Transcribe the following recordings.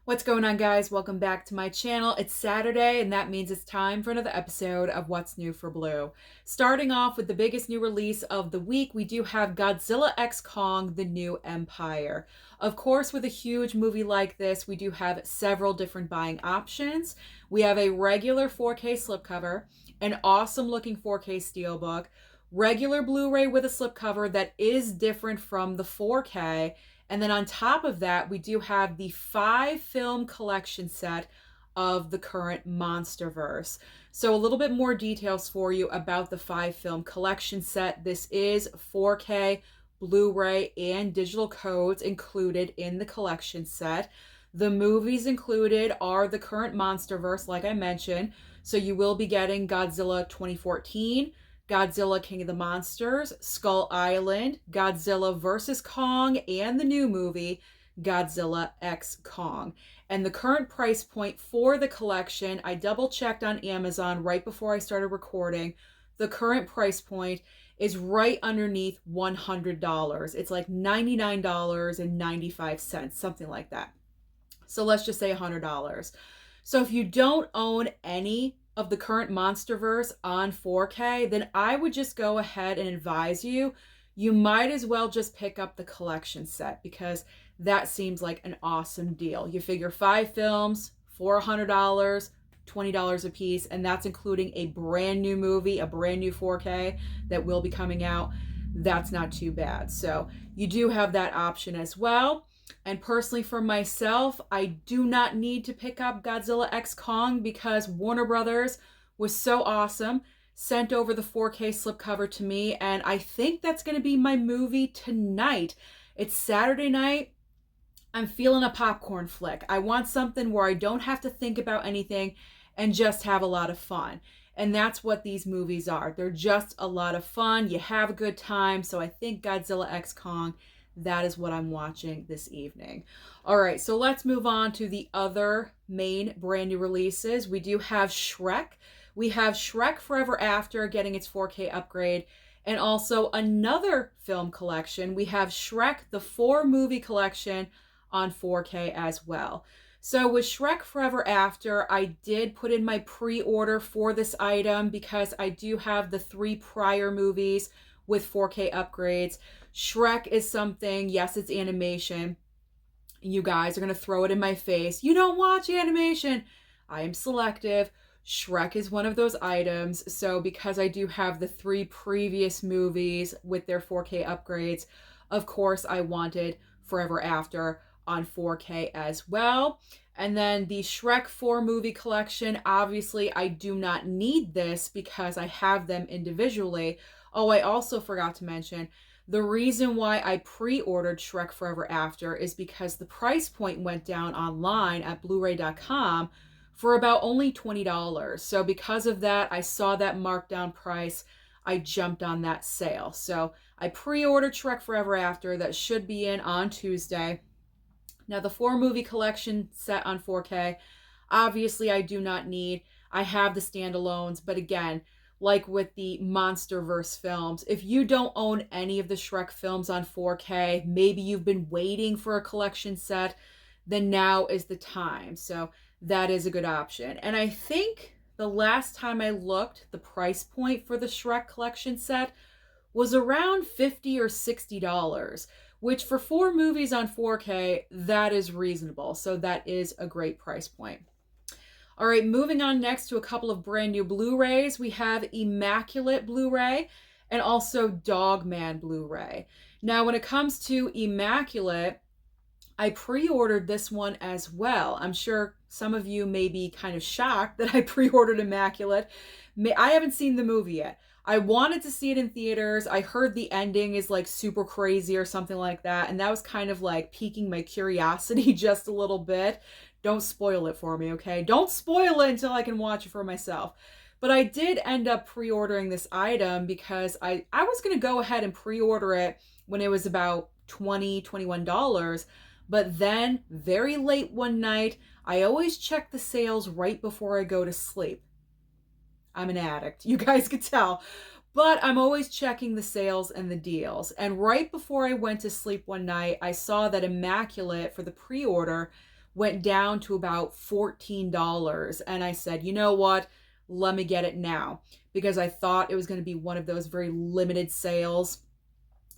What's going on, guys? Welcome back to my channel. It's Saturday, and that means it's time for another episode of What's New for Blue. Starting off with the biggest new release of the week, we do have Godzilla x Kong: The New Empire. Of course, with a huge movie like this, we do have several different buying options. We have a regular 4K slipcover, an awesome looking 4K steelbook, regular Blu-ray with a slipcover that is different from the 4K, and then on top of that, we do have the 5-film collection set of the current Monsterverse. So a little bit more details for you about the 5-film collection set. This is 4K, Blu-ray, and digital codes included in the collection set. The movies included are the current Monsterverse, like I mentioned. So you will be getting Godzilla 2014, Godzilla King of the Monsters, Skull Island, Godzilla vs. Kong, and the new movie, Godzilla x Kong. And the current price point for the collection, I double checked on Amazon right before I started recording. The current price point is right underneath $100. It's like $99.95, something like that. So let's just say $100. So if you don't own any of the current Monsterverse on 4K, then I would just go ahead and advise you, you might as well just pick up the collection set because that seems like an awesome deal. You figure 5 films for $100, $20 a piece, and that's including a brand new movie, a brand new 4K that will be coming out. That's not too bad. So you do have that option as well. And personally for myself, I do not need to pick up Godzilla x Kong because Warner Brothers was so awesome, sent over the 4K slipcover to me, and I think that's going to be my movie tonight. It's Saturday night. I'm feeling a popcorn flick. I want something where I don't have to think about anything and just have a lot of fun. And that's what these movies are. They're just a lot of fun. You have a good time. So I think Godzilla x Kong, that is what I'm watching this evening. All right, so let's move on to the other main brand new releases. We do have Shrek. We have Shrek Forever After getting its 4K upgrade. And also another film collection. We have Shrek, the 4-movie collection on 4K as well. So with Shrek Forever After, I did put in my pre-order for this item because I do have the 3 prior movies with 4K upgrades. Shrek is something, yes, it's animation. You guys are going to throw it in my face. You don't watch animation. I am selective. Shrek is one of those items. So because I do have the 3 previous movies with their 4K upgrades, of course I wanted Forever After on 4K as well. And then the Shrek 4 movie collection, obviously I do not need this because I have them individually. Oh, I also forgot to mention, the reason why I pre-ordered Shrek Forever After is because the price point went down online at blu-ray.com for about only $20. So because of that, I saw that markdown price. I jumped on that sale. So I pre-ordered Shrek Forever After. That should be in on Tuesday. Now the 4-movie collection set on 4K, obviously I do not need. I have the standalones, but again, like with the Monsterverse films, if you don't own any of the Shrek films on 4K, maybe you've been waiting for a collection set, then now is the time. So that is a good option. And I think the last time I looked, the price point for the Shrek collection set was around $50 or $60, which for 4 movies on 4K, that is reasonable. So that is a great price point. All right, moving on next to a couple of brand new Blu-rays. We have Immaculate Blu-ray and also Dogman Blu-ray. Now, when it comes to Immaculate, I pre-ordered this one as well. I'm sure some of you may be kind of shocked that I pre-ordered Immaculate. I haven't seen the movie yet. I wanted to see it in theaters. I heard the ending is like super crazy or something like that. And that was kind of like piquing my curiosity just a little bit. Don't spoil it for me, okay? Don't spoil it until I can watch it for myself. But I did end up pre-ordering this item because I was going to go ahead and pre-order it when it was about $20, $21. But then, very late one night, I always check the sales right before I go to sleep. I'm an addict. You guys could tell. But I'm always checking the sales and the deals. And right before I went to sleep one night, I saw that Immaculate for the pre-order went down to about $14. And I said, you know what? Let me get it now, because I thought it was going to be one of those very limited sales.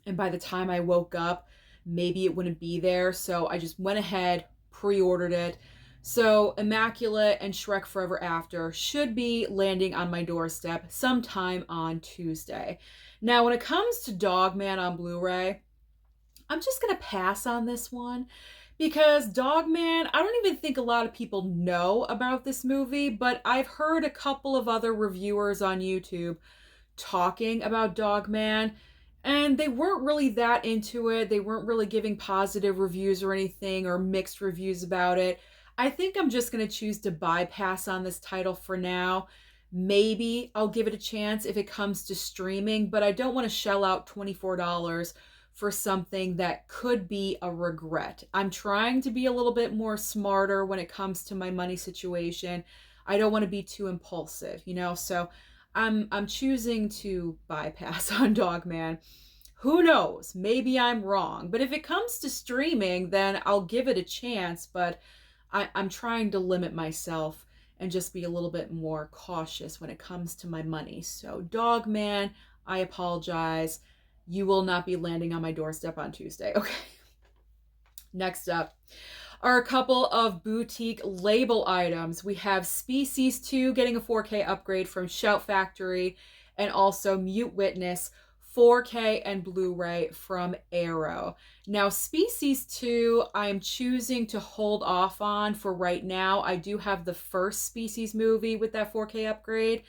And by the time I woke up, maybe it wouldn't be there. So I just went ahead, pre-ordered it. So Immaculate and Shrek Forever After should be landing on my doorstep sometime on Tuesday. Now, when it comes to Dogman on Blu-ray, I'm just going to pass on this one, because Dogman, I don't even think a lot of people know about this movie, but I've heard a couple of other reviewers on YouTube talking about Dogman, and they weren't really that into it. They weren't really giving positive reviews or anything, or mixed reviews about it. I think I'm just going to choose to bypass on this title for now. Maybe I'll give it a chance if it comes to streaming, but I don't want to shell out $24 for something that could be a regret. I'm trying to be a little bit more smarter when it comes to my money situation. I don't want to be too impulsive, so I'm choosing to bypass on Dogman. Who knows? Maybe I'm wrong. But if it comes to streaming, then I'll give it a chance, but I'm trying to limit myself and just be a little bit more cautious when it comes to my money. So Dogman, I apologize. You will not be landing on my doorstep on Tuesday. Okay. Next up are a couple of boutique label items. We have Species 2 getting a 4K upgrade from Shout Factory, and also Mute Witness 4K and Blu-ray from Arrow. Now, Species 2, I'm choosing to hold off on for right now. I do have the first Species movie with that 4K upgrade,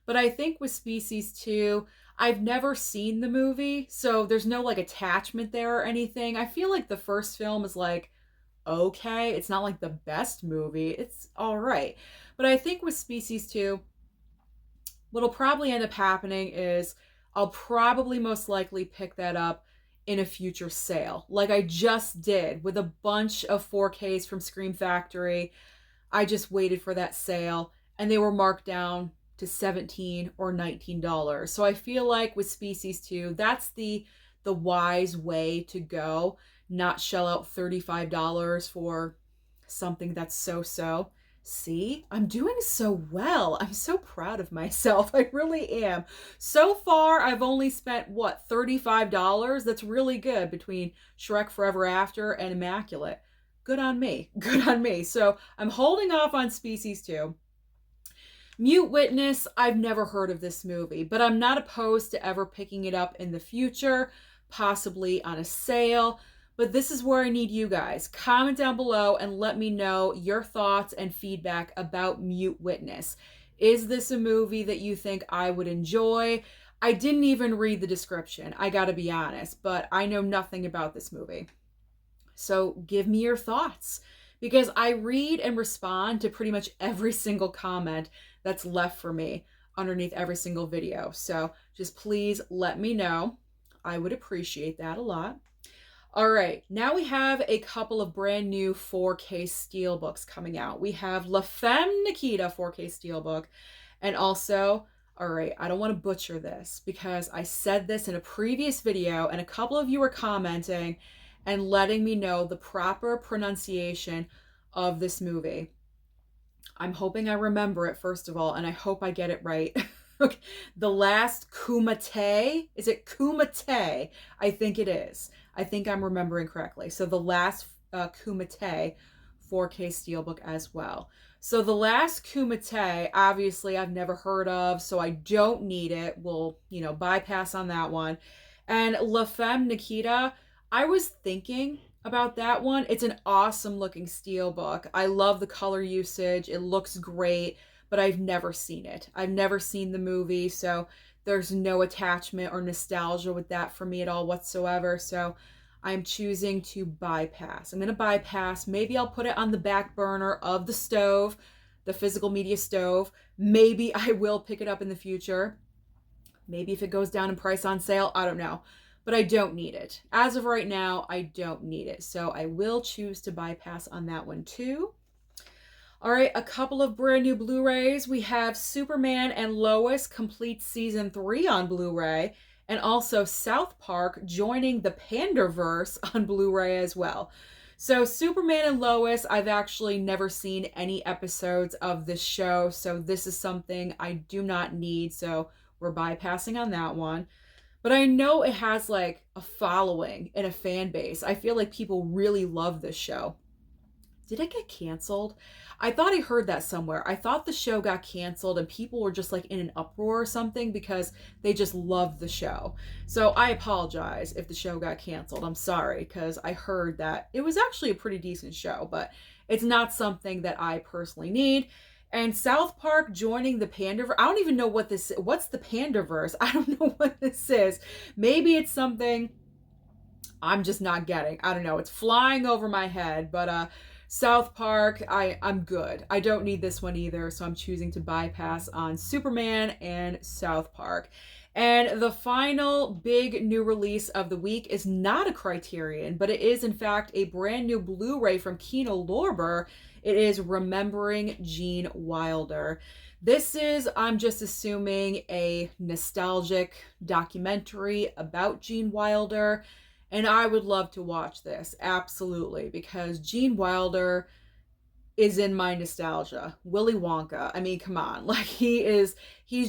but I think with Species 2, I've never seen the movie, so there's no attachment there or anything. I feel like the first film is okay. It's not the best movie. It's all right. But I think with Species 2, what'll probably end up happening is I'll probably most likely pick that up in a future sale, like I just did with a bunch of 4Ks from Scream Factory. I just waited for that sale, and they were marked down to $17 or $19. So I feel like with Species 2, that's the wise way to go, not shell out $35 for something that's so-so. See, I'm doing so well. I'm so proud of myself. I really am. So far, I've only spent, $35? That's really good between Shrek Forever After and Immaculate. Good on me. Good on me. So I'm holding off on Species 2. Mute Witness, I've never heard of this movie, but I'm not opposed to ever picking it up in the future, possibly on a sale. But this is where I need you guys. Comment down below and let me know your thoughts and feedback about Mute Witness. Is this a movie that you think I would enjoy? I didn't even read the description, I gotta be honest, but I know nothing about this movie. So give me your thoughts, because I read and respond to pretty much every single comment that's left for me underneath every single video. So just please let me know. I would appreciate that a lot. All right, now we have a couple of brand new 4K Steelbooks coming out. We have La Femme Nikita 4K Steelbook, and also, all right, I don't want to butcher this because I said this in a previous video, and a couple of you were commenting and letting me know the proper pronunciation of this movie. I'm hoping I remember it, first of all, and I hope I get it right. Okay. The Last Kumite. Is it Kumite? I think it is. I think I'm remembering correctly. So The Last Kumite 4K Steelbook as well. So The Last Kumite, obviously I've never heard of, so I don't need it. We'll, bypass on that one. And La Femme Nikita, I was thinking about that one. It's an awesome looking steelbook. I love the color usage. It looks great, but I've never seen it. I've never seen the movie, so there's no attachment or nostalgia with that for me at all whatsoever. So I'm choosing to bypass. I'm going to bypass. Maybe I'll put it on the back burner of the stove, the physical media stove. Maybe I will pick it up in the future. Maybe if it goes down in price on sale, I don't know. But I don't need it. As of right now, I don't need it. So I will choose to bypass on that one too. All right, a couple of brand new Blu-rays. We have Superman and Lois Complete Season 3 on Blu-ray, and also South Park joining the Panderverse on Blu-ray as well. So Superman and Lois, I've actually never seen any episodes of this show, so this is something I do not need, so we're bypassing on that one. But I know it has like a following and a fan base. I feel like people really love this show. Did it get canceled? I thought I heard that somewhere. I thought the show got canceled and people were just like in an uproar or something because they just loved the show. So I apologize if the show got canceled. I'm sorry, because I heard that it was actually a pretty decent show, but it's not something that I personally need. And South Park joining the Panderverse. I don't even know what this is. What's the Panderverse? I don't know what this is. Maybe it's something I'm just not getting. I don't know. It's flying over my head, but South Park, I'm good. I don't need this one either, so I'm choosing to bypass on Superman and South Park. And the final big new release of the week is not a Criterion, but it is in fact a brand new Blu-ray from Kino Lorber. It is Remembering Gene Wilder. This is, I'm just assuming, a nostalgic documentary about Gene Wilder. And I would love to watch this, absolutely, because Gene Wilder is in my nostalgia. Willy Wonka, I mean, come on. Like, he's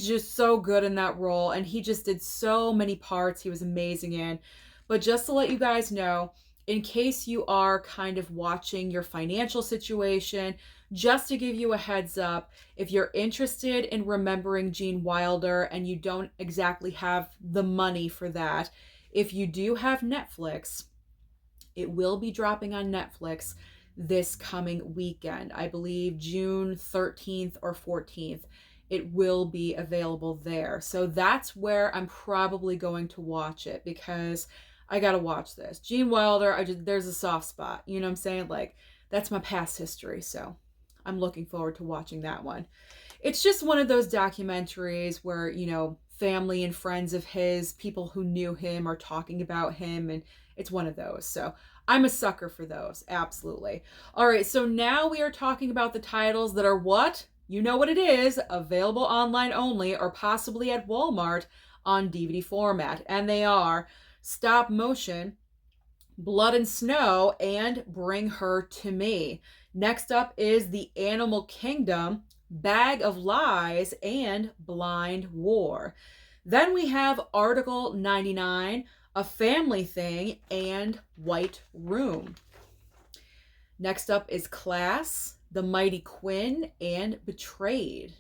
just so good in that role, and he just did so many parts he was amazing in. But just to let you guys know, in case you are kind of watching your financial situation, just to give you a heads up, if you're interested in remembering Gene Wilder and you don't exactly have the money for that, if you do have Netflix, it will be dropping on Netflix this coming weekend. I believe June 13th or 14th. It will be available there. So that's where I'm probably going to watch it, because I got to watch this. Gene Wilder, there's a soft spot. You know what I'm saying? Like, that's my past history. So I'm looking forward to watching that one. It's just one of those documentaries where, you know, family and friends of his, people who knew him, are talking about him, and it's one of those. So I'm a sucker for those, absolutely. All right, so now we are talking about the titles that are what? You know what it is, available online only or possibly at Walmart on DVD format. And they are Stop Motion, Blood and Snow, and Bring Her to Me. Next up is The Animal Kingdom, Bag of Lies, and Blind War. Then we have Article 99, A Family Thing, and White Room. Next up is Class, The Mighty Quinn, and Betrayed.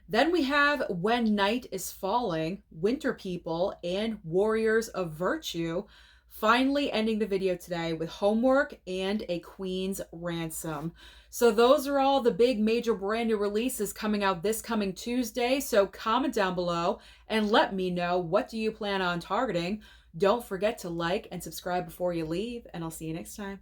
Then we have When Night is Falling, Winter People, and Warriors of Virtue. Finally ending the video today with Homework and A Queen's Ransom. So those are all the big major brand new releases coming out this coming Tuesday. So comment down below and let me know, what do you plan on targeting? Don't forget to like and subscribe before you leave, and I'll see you next time.